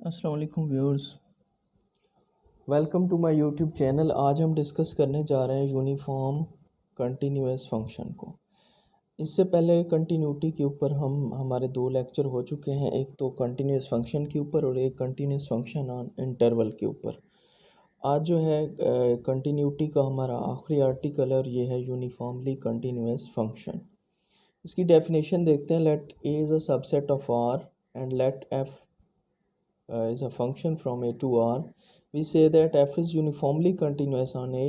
अस्सलाम वालेकुम viewers, welcome to my YouTube channel. आज हम डिस्कस करने जा रहे हैं यूनिफॉर्म कंटिन्यूअस फंक्शन को। इससे पहले कंटिन्यूटी के ऊपर हमारे दो लेक्चर हो चुके हैं, एक तो कंटिन्यूअस फंक्शन के ऊपर और एक कंटिन्यूअस फंक्शन ऑन इंटरवल के ऊपर। आज जो है कंटिन्यूटी का हमारा आखिरी आर्टिकल है और ये है यूनिफॉर्मली कंटिन्यूअस फंक्शन। इसकी डेफिनेशन देखते हैं। Let a is a subset of R and let f is a function from A to R, we say that f is uniformly continuous on A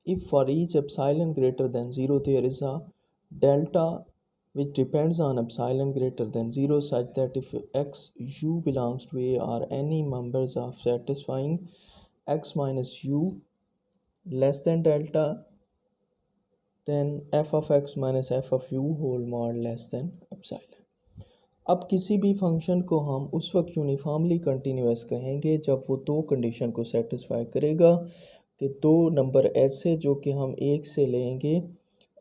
if for each epsilon greater than 0 there is a delta which depends on epsilon greater than 0 such that if x u belongs to A or any members of satisfying x minus u less than delta, then f of x minus f of u whole mod less than epsilon। अब किसी भी function को हम उस वक्त uniformly continuous कहेंगे जब वो दो कंडीशन को सेटिस्फाई करेगा कि दो नंबर ऐसे जो कि हम एक से लेंगे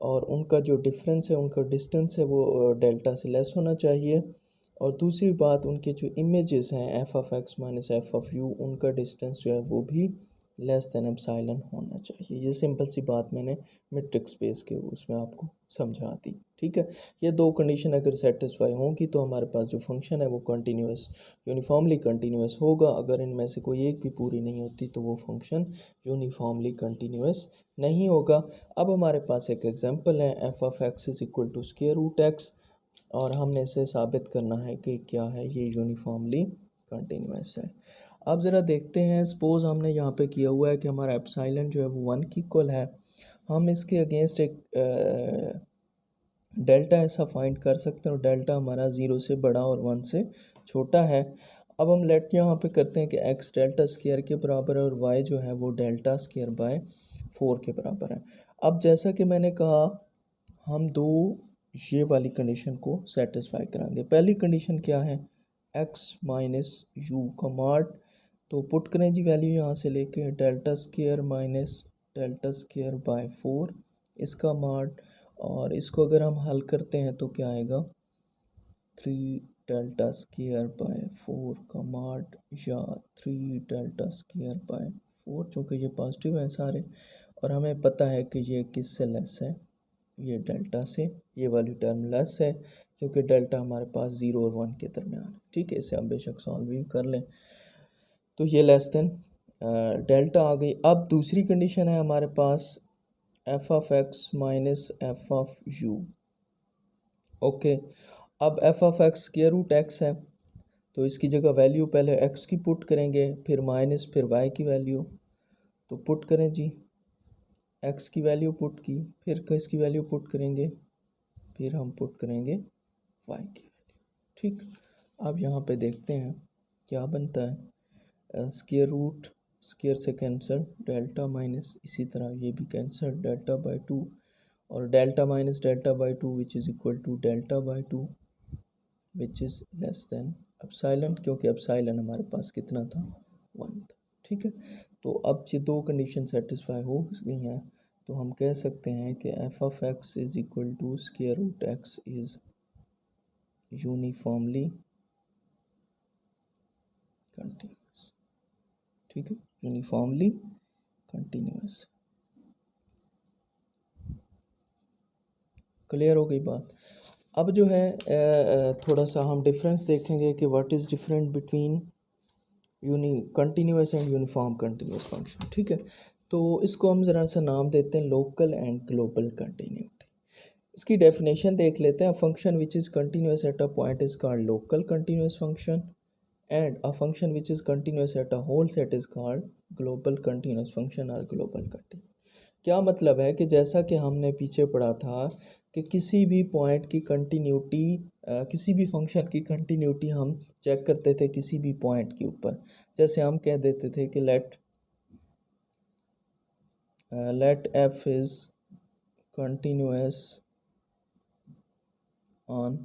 और उनका जो डिफरेंस है, उनका डिस्टेंस है, वो डेल्टा से लेस होना चाहिए। और दूसरी बात, उनके जो इमेजेस हैं f of x minus f of you, उनका डिस्टेंस जो है वो भी लेस देन एप्सिलॉन होना चाहिए। ये सिंपल सी बात मैंने मैट्रिक्स स्पेस के उसमें आपको समझा दी। ठीक है, ये दो कंडीशन अगर सेटिस्फाई होंगी तो हमारे पास जो फंक्शन है वो कंटिन्यूअस, यूनिफॉर्मली कंटिन्यूअस होगा। अगर इनमें से कोई एक भी पूरी नहीं होती तो वो फंक्शन यूनिफॉर्मली कंटिन्यूअस नहीं होगा। अब हमारे पास एक एग्जांपल है, f of x is equal to square root x, और हमने इसे साबित करना है कि क्या है, ये यूनिफॉर्मली कंटिन्यूअस है। अब ज़रा देखते हैं, सपोज़ हमने यहाँ पे किया हुआ है कि हमारा एप्सिलॉन जो है वो 1 की इक्वल है। हम इसके अगेंस्ट एक डेल्टा ऐसा फाइंड कर सकते हैं और डेल्टा हमारा 0 से बड़ा और 1 से छोटा है। अब हम लेट यहाँ पे करते हैं कि x डेल्टा स्क्वायर के बराबर है और y जो है वो डेल्टा स्क्वायर बाय 4 के बराबर है। अब जैसा कि मैंने कहा, हम दो ये वाली कंडीशन को सेटिस्फाई कराएंगे। पहली कंडीशन क्या है, x माइनस यू का मॉड, तो पुट करें जी वैल्यू यहाँ से लेके delta square minus delta square by 4 इसका मॉड, और इसको अगर हम हल करते हैं तो क्या आएगा, 3 डेल्टा स्क्वायर बाय 4 का मॉड या 3 डेल्टा स्क्वायर बाय 4, चूँकि ये पॉजिटिव है सारे और हमें पता है कि ये किससे लेस है, ये डेल्टा से। ये वाली टर्म लेस है क्योंकि डेल्टा हमारे पास 0 और 1 के दरमियान है। ठीक है, इसे हम बेशक सॉल्व भी कर लें तो ये लेस देन डेल्टा आ गई। अब दूसरी कंडीशन है हमारे पास f of x minus f of u. Okay, अब f of x square root x है तो इसकी जगह वैल्यू पहले एक्स की पुट करेंगे, फिर माइनस, फिर वाई की वैल्यू। तो पुट करें जी, एक्स की वैल्यू पुट की, फिर किसकी वैल्यू पुट करेंगे, फिर हम पुट करेंगे वाई की वैल्यू। ठीक, अब यहाँ पे देखते हैं क्या बनता है। स्क्वायर रूट स्क्वायर से कैंसिल, डेल्टा माइनस, इसी तरह ये भी कैंसिल, डेल्टा बाय 2 और delta minus delta by 2 which is equal to delta by 2 which is less than epsilon, क्योंकि एप्सिलॉन हमारे पास कितना था, 1 था। ठीक है, तो अब ये दो कंडीशन सेटिस्फाई हो गई हैं तो हम कह सकते हैं कि f of x is equal to square root x is uniformly continuous. ठीक है, यूनिफॉर्मली कंटिन्यूस। क्लियर हो गई बात। अब जो है थोड़ा सा हम डिफरेंस देखेंगे कि what is different between continuous and uniform continuous function. ठीक है, तो इसको हम ज़रा सा नाम देते हैं लोकल एंड ग्लोबल कंटिन्यूटी। इसकी डेफिनेशन देख लेते हैं। Function which is continuous at a point is called local continuous function and a function which is continuous at a whole set is called global continuous function और global continuous. क्या मतलब है कि जैसा कि हमने पीछे पढ़ा था कि किसी भी पॉइंट की कंटिन्यूटी, किसी भी फंक्शन की कंटिन्यूटी हम चेक करते थे किसी भी पॉइंट के ऊपर। जैसे हम कह देते थे कि let f is continuous on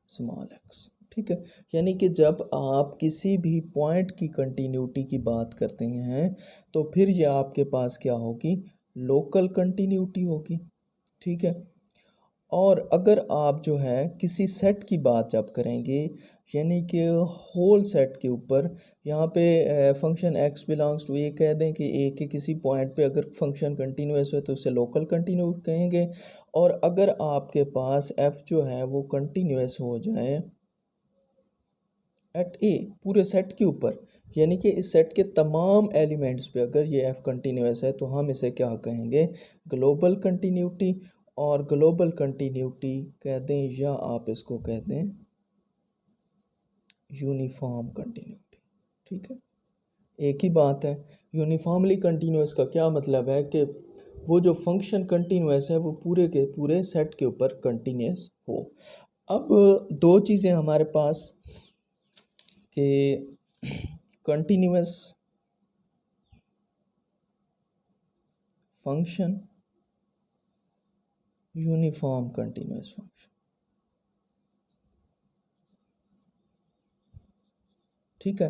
small x. ठीक है, यानी कि जब आप किसी भी पॉइंट की कंटिन्यूटी की बात करते हैं तो फिर ये आपके पास क्या होगी, लोकल कंटिन्यूटी होगी। ठीक है, और अगर आप जो है किसी सेट की बात जब करेंगे, यानी कि होल सेट के ऊपर, यहाँ पे फंक्शन x बिलोंग्स टू ए कह दें कि ए के किसी पॉइंट पे अगर फंक्शन कंटिन्यूस है तो उसे लोकल कंटिन्यू कहेंगे। और अगर आपके पास f जो है वो कंटिन्यूस हो जाए एट ए पूरे सेट के ऊपर, यानी कि इस सेट के तमाम एलिमेंट्स पे अगर ये f कंटिन्यूस है तो हम इसे क्या कहेंगे, ग्लोबल कंटिन्यूटी। और ग्लोबल कंटिन्यूटी कह दें या आप इसको कह दें यूनिफॉर्म कंटिन्यूटी। ठीक है, एक ही बात है। यूनिफॉर्मली कंटिन्यूस का क्या मतलब है कि वो जो फंक्शन कंटिन्यूस है वो पूरे के पूरे सेट के ऊपर कंटिन्यूस हो। अब दो चीज़ें हमारे पास कि continuous function, uniform continuous function. ठीक है,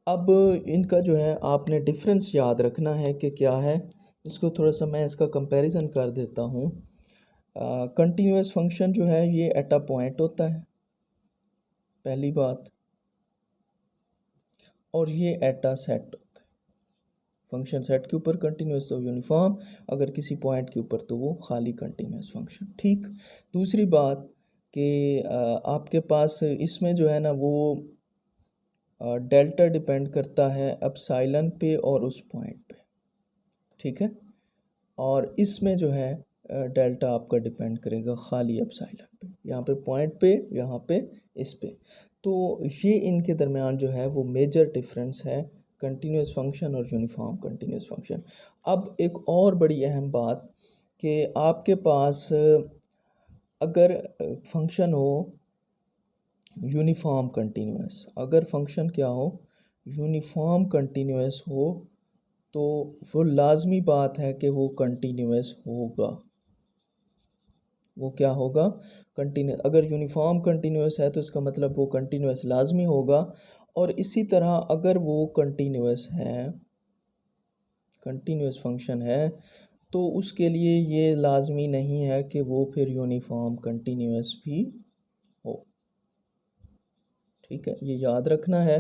अब इनका जो है आपने डिफरेंस याद रखना है कि क्या है। इसको थोड़ा सा मैं इसका कंपैरिजन कर देता हूँ। कंटिन्यूस फंक्शन जो है ये एट अ पॉइंट होता है, पहली बात, और ये एट अ सेट होता है। फंक्शन सेट के ऊपर कंटिन्यूस तो यूनिफॉर्म, अगर किसी पॉइंट के ऊपर तो वो खाली कंटिन्यूस फंक्शन। ठीक, दूसरी बात कि आपके पास इसमें जो है ना वो डेल्टा डिपेंड करता है एप्सिलॉन पे और उस पॉइंट पे। ठीक है, और इसमें जो है डेल्टा आपका डिपेंड करेगा खाली एप्सिलॉन पे, यहाँ पे पॉइंट पे, यहाँ पे इस पे। तो ये इनके दरमियान जो है वो मेजर डिफरेंस है, कंटिन्यूस फंक्शन और यूनिफॉर्म कंटिन्यूस फंक्शन। अब एक और बड़ी अहम बात कि आपके पास अगर फंक्शन हो यूनिफॉर्म कंटिन्यूस, अगर फंक्शन क्या हो यूनिफॉर्म कंटिन्यूस हो, तो वो लाजमी बात है कि वो कंटिन्यूस होगा। वो क्या होगा, कंटिन्यूस। अगर यूनिफॉर्म कंटिन्यूस है तो इसका मतलब वो कंटिन्यूस लाजमी होगा। और इसी तरह अगर वो कंटिन्यूस है, कंटिन्यूस फंक्शन है, तो उसके लिए ये लाजमी नहीं है कि वो फिर यूनिफॉर्म कंटिन्यूस भी हो। ठीक है, ये याद रखना है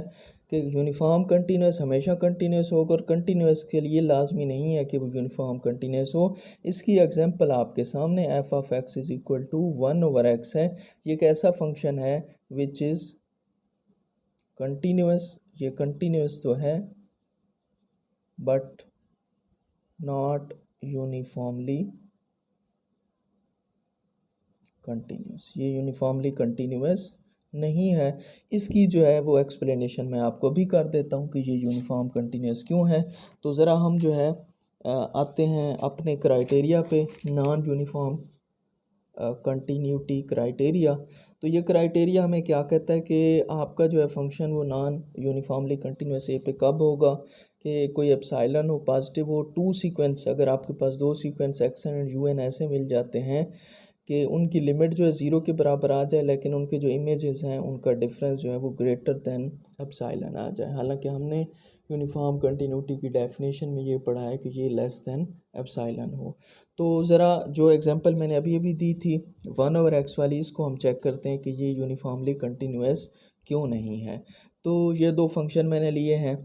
कि यूनिफॉर्म कंटिन्यूस हमेशा कंटिन्यूस होगा, और कंटिन्यूस के लिए लाजमी नहीं है कि वो यूनिफॉर्म कंटिन्यूस हो। इसकी एग्जांपल आपके सामने f of x is equal to 1/x है। ये एक ऐसा फंक्शन है विच इज़ कंटिन्यूस, ये कंटिन्यूस तो है बट नॉट यूनिफॉर्मली कंटिन्यूस, ये यूनिफॉर्मली कंटिन्यूस नहीं है। इसकी जो है वो एक्सप्लेनेशन मैं आपको भी कर देता हूँ कि ये यूनिफॉर्म कंटिन्यूस क्यों है। तो ज़रा हम जो है आते हैं अपने क्राइटेरिया पे, नॉन यूनिफॉर्म कंटिन्यूटी क्राइटेरिया। तो ये क्राइटेरिया हमें क्या कहता है कि आपका जो है फंक्शन वो नॉन यूनिफॉर्मली कंटिन्यूस ए पे कब होगा, कि कोई एप्सिलॉन हो पॉजिटिव हो, टू सीक्वेंस, अगर आपके पास दो sequence x n and u n ऐसे मिल जाते हैं कि उनकी लिमिट जो है ज़ीरो के बराबर आ जाए, लेकिन उनके जो इमेजेस हैं उनका डिफरेंस जो है वो ग्रेटर दैन एप्सिलॉन आ जाए। हालांकि हमने यूनिफॉर्म कंटिन्यूटी की डेफिनेशन में ये पढ़ा है कि ये लेस दैन एप्सिलॉन हो। तो ज़रा जो एग्जांपल मैंने अभी अभी दी थी 1/x वाली, इसको हम चेक करते हैं कि ये यूनिफॉर्मली कंटिन्यूस क्यों नहीं है। तो ये दो फंक्शन मैंने लिए हैं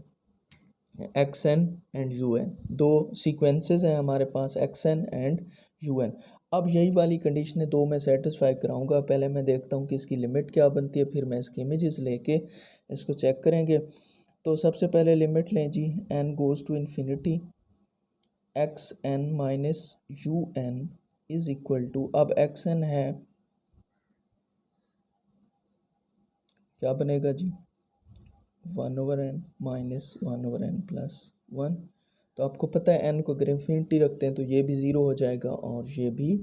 x n and u n, दो सीक्वेंसेस हैं हमारे पास x n and u n. अब यही वाली कंडीशनें दो मैं सेटिस्फाई कराऊंगा। पहले मैं देखता हूँ कि इसकी लिमिट क्या बनती है, फिर मैं इसके इमेजेस लेके इसको चेक करेंगे। तो सबसे पहले लिमिट लें जी, n goes to infinity x n minus u n is equal to, अब एक्स एन है क्या बनेगा जी, 1/n माइनस 1/n प्लस 1। तो आपको पता है एन को अगर इन्फिनिटी रखते हैं तो ये भी ज़ीरो हो जाएगा और ये भी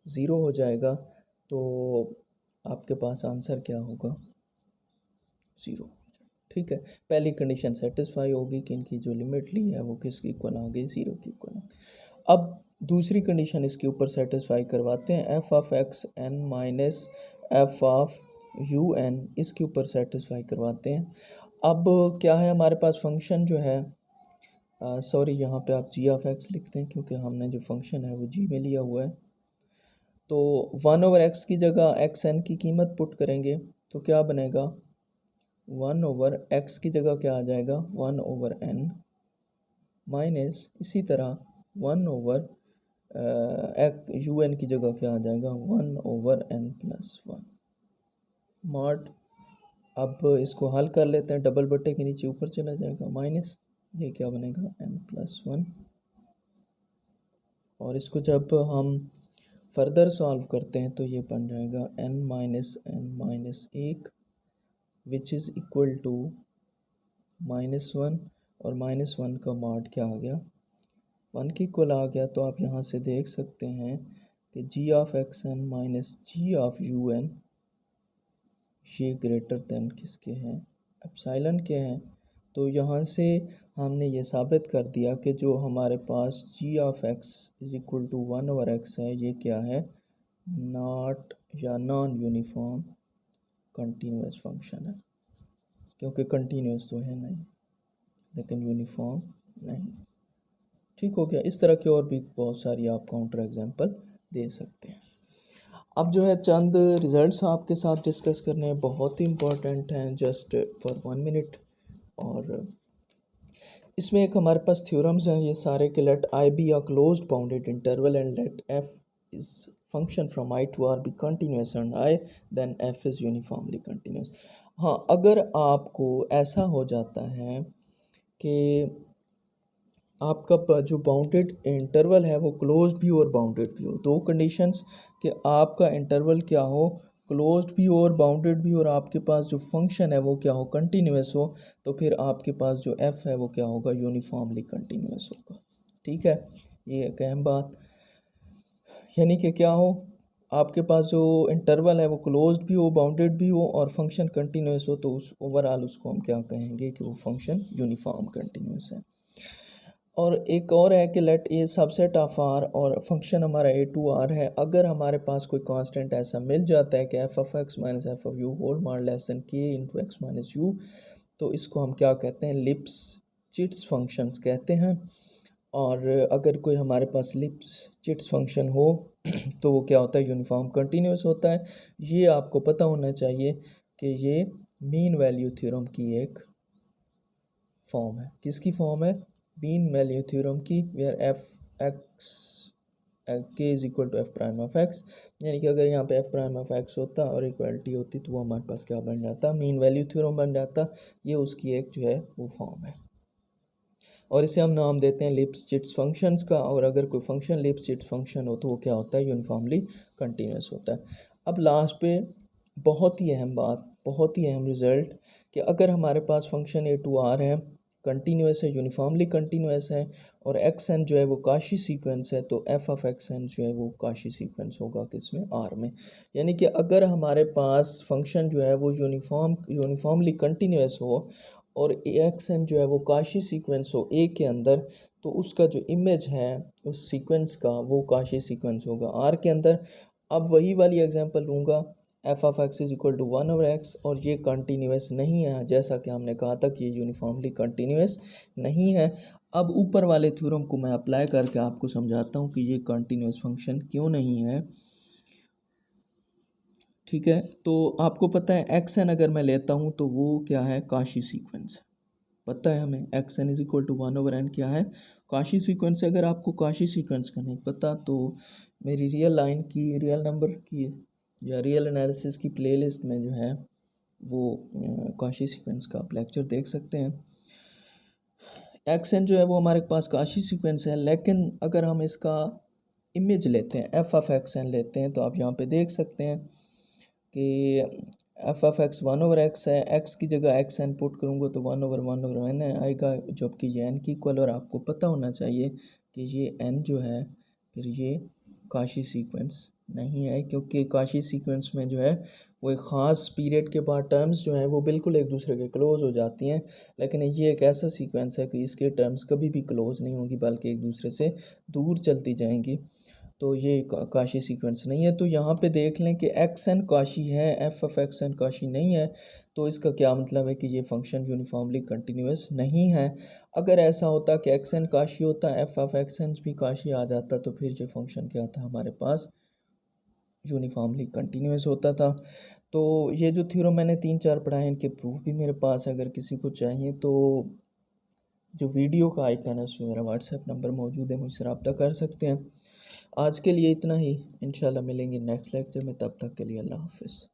ज़ीरो हो जाएगा। तो आपके पास आंसर क्या होगा, ज़ीरो। ठीक है, पहली कंडीशन सेटिस्फाई होगी कि इनकी जो लिमिट ली है वो किसकी इक्वल आ गई, ज़ीरो की इक्वल। अब दूसरी कंडीशन इसके ऊपर सेटिस्फाई करवाते हैं, f of x n minus f of u n, इसके ऊपर सेटिस्फाई करवाते हैं। अब क्या है हमारे पास फंक्शन जो है, सॉरी यहाँ पे आप जी ऑफ एक्स लिखते हैं क्योंकि हमने जो फंक्शन है वो जी में लिया हुआ है। तो 1/x की जगह एक्स एन की कीमत पुट करेंगे तो क्या बनेगा, 1/x की जगह क्या आ जाएगा, 1/n माइनस इसी तरह 1/un की जगह क्या आ जाएगा, 1/n+1 मॉड। अब इसको हल कर लेते हैं, डबल बट्टे के नीचे ऊपर चला जाएगा माइनस, ये क्या बनेगा n+1, और इसको जब हम फर्दर सॉल्व करते हैं तो ये बन जाएगा n-1 which is equal to -1, और -1 का मॉड क्या आ गया, 1 की इक्वल आ गया। तो आप यहाँ से देख सकते हैं कि g(xn माइनस g(un) ये ग्रेटर देन किसके हैं, एप्सिलॉन के हैं। तो यहाँ से हमने ये साबित कर दिया कि जो हमारे पास g(x is equal to 1/x है, ये क्या है, नॉट या नॉन यूनिफॉर्म कंटिन्यूस फंक्शन है, क्योंकि कंटिन्यूस तो है नहीं लेकिन यूनिफॉर्म नहीं। ठीक हो गया। इस तरह की और भी बहुत सारी आप काउंटर एग्जांपल दे सकते हैं। अब जो है चंद रिज़ल्ट्स आपके साथ डिस्कस करने हैं, बहुत ही इम्पोर्टेंट हैं, जस्ट फॉर 1 मिनट। और इसमें एक हमारे पास थ्योरम्स हैं ये सारे कि let I be a closed bounded interval and let f is function from I to R be continuous and I then f is uniformly continuous. हाँ, अगर आपको ऐसा हो जाता है कि आपका जो बाउंडेड इंटरवल है वो क्लोज्ड भी और बाउंडेड भी हो, दो कंडीशंस कि आपका इंटरवल क्या हो, क्लोज्ड भी हो और बाउंडेड भी हो, और आपके पास जो फंक्शन है वो क्या हो, कंटिन्यूस हो, तो फिर आपके पास जो एफ है वो क्या होगा, यूनिफॉर्मली कंटिन्यूस होगा। ठीक है, ये एक अहम बात, यानी कि क्या हो, आपके पास जो इंटरवल है वो क्लोज्ड भी हो, बाउंडेड भी हो और फंक्शन कंटिन्यूस हो, तो उस ओवरऑल उसको हम क्या कहेंगे कि वो फंक्शन यूनिफॉर्म कंटिन्यूस है। और एक और है कि let a subset of R, और फंक्शन हमारा ए टू आर है, अगर हमारे पास कोई कांस्टेंट ऐसा मिल जाता है कि f of x minus f of u whole mod less than k into x minus u, तो इसको हम क्या कहते हैं, लिप्स-चिट्स फंक्शंस कहते हैं। और अगर कोई हमारे पास लिप्स-चिट्स फंक्शन हो तो वो क्या होता है, यूनिफॉर्म कंटिन्यूस होता है। ये आपको पता होना चाहिए कि ये मीन वैल्यू थ्योरम की एक फॉर्म है। किसकी फॉर्म है, मीन वैल्यू थ्योरम की, वेयर एफ एक्स के is equal to f prime of x, यानी कि अगर यहाँ पे एफ प्राइम ऑफ एक्स होता और इक्वलिटी होती तो वो हमारे पास क्या बन जाता, मीन वैल्यू थ्योरम बन जाता। ये उसकी एक जो है वो फॉर्म है, और इसे हम नाम देते हैं लिप्स-चिट्स फंक्शंस का। और अगर कोई फंक्शन लिप्स-चिट्स फंक्शन हो तो वो क्या होता है, यूनिफॉर्मली कंटिन्यूस होता है। अब लास्ट पे बहुत ही अहम बात, बहुत ही अहम रिज़ल्ट, कि अगर हमारे पास फंक्शन ए टू आर है, कंटिन्यूस है, यूनिफॉर्मली कंटिन्यूस है, और एक्स एन जो है वो काशी सीक्वेंस है, तो एफ ऑफ एक्स एन जो है वो काशी सीक्वेंस होगा किसमें, आर में। यानी कि अगर हमारे पास फंक्शन जो है वो यूनिफॉर्मली कंटिन्यूस हो और एक्स एन जो है वो काशी सीक्वेंस हो ए के अंदर, तो उसका जो इमेज है उस सीक्वेंस का वो काशी सीक्वेंस होगा आर के अंदर। अब वही वाली एग्जांपल लूँगा, f of x is equal to 1/x, और ये कंटिन्यूस नहीं है, जैसा कि हमने कहा था कि ये यूनिफॉर्मली कंटिन्यूस नहीं है। अब ऊपर वाले थ्योरम को मैं अप्लाई करके आपको समझाता हूँ कि ये कंटिन्यूस फंक्शन क्यों नहीं है। ठीक है, तो आपको पता है एक्स एन अगर मैं लेता हूँ तो वो क्या है, काशी सीक्वेंस। पता है हमें x n is equal to 1/n क्या है, काशी सीक्वेंस। अगर आपको काशी सीक्वेंस का नहीं पता तो मेरी रियल लाइन की, रियल नंबर की या रियल एनालिसिस की प्लेलिस्ट में जो है वो काशी सीक्वेंस का आप लेक्चर देख सकते हैं। एक्स एन जो है वो हमारे पास काशी सीक्वेंस है, लेकिन अगर हम इसका इमेज लेते हैं, एफ ऑफ एक्स एन लेते हैं, तो आप यहाँ पे देख सकते हैं कि एफ ऑफ एक्स 1/x है, एक्स की जगह एक्स एन पुट करूँगा तो 1/1/n आएगा, जबकि ये एन की इक्वल। और आपको पता होना चाहिए कि ये एन जो है फिर ये काशी सीक्वेंस नहीं है, क्योंकि काशी सीक्वेंस में जो है वो एक ख़ास पीरियड के बाद टर्म्स जो हैं वो बिल्कुल एक दूसरे के क्लोज़ हो जाती हैं, लेकिन ये एक ऐसा सीक्वेंस है कि इसके टर्म्स कभी भी क्लोज़ नहीं होंगी बल्कि एक दूसरे से दूर चलती जाएंगी। तो ये काशी सीक्वेंस नहीं है। तो यहाँ पे देख लें कि एक्स एन काशी है, f of x n Cauchy नहीं है, तो इसका क्या मतलब है कि ये फंक्शन यूनिफॉर्मली कंटिन्यूस नहीं है। अगर ऐसा होता कि एक्स एन काशी होता, एफ ऑफ एक्स एन भी काशी आ जाता, तो फिर ये फंक्शन क्या था हमारे पास, यूनिफॉर्मली कंटिन्यूस होता था। तो ये जो थ्योरम मैंने 3-4 पढ़ाए हैं, इनके प्रूफ भी मेरे पास है। अगर किसी को चाहिए तो जो वीडियो का आइकन है उसमें मेरा व्हाट्सएप नंबर मौजूद है, मुझसे रब्ता कर सकते हैं। आज के लिए इतना ही, इंशाल्लाह मिलेंगे नेक्स्ट लेक्चर में, तब तक के लिए अल्लाह हाफ़िज़।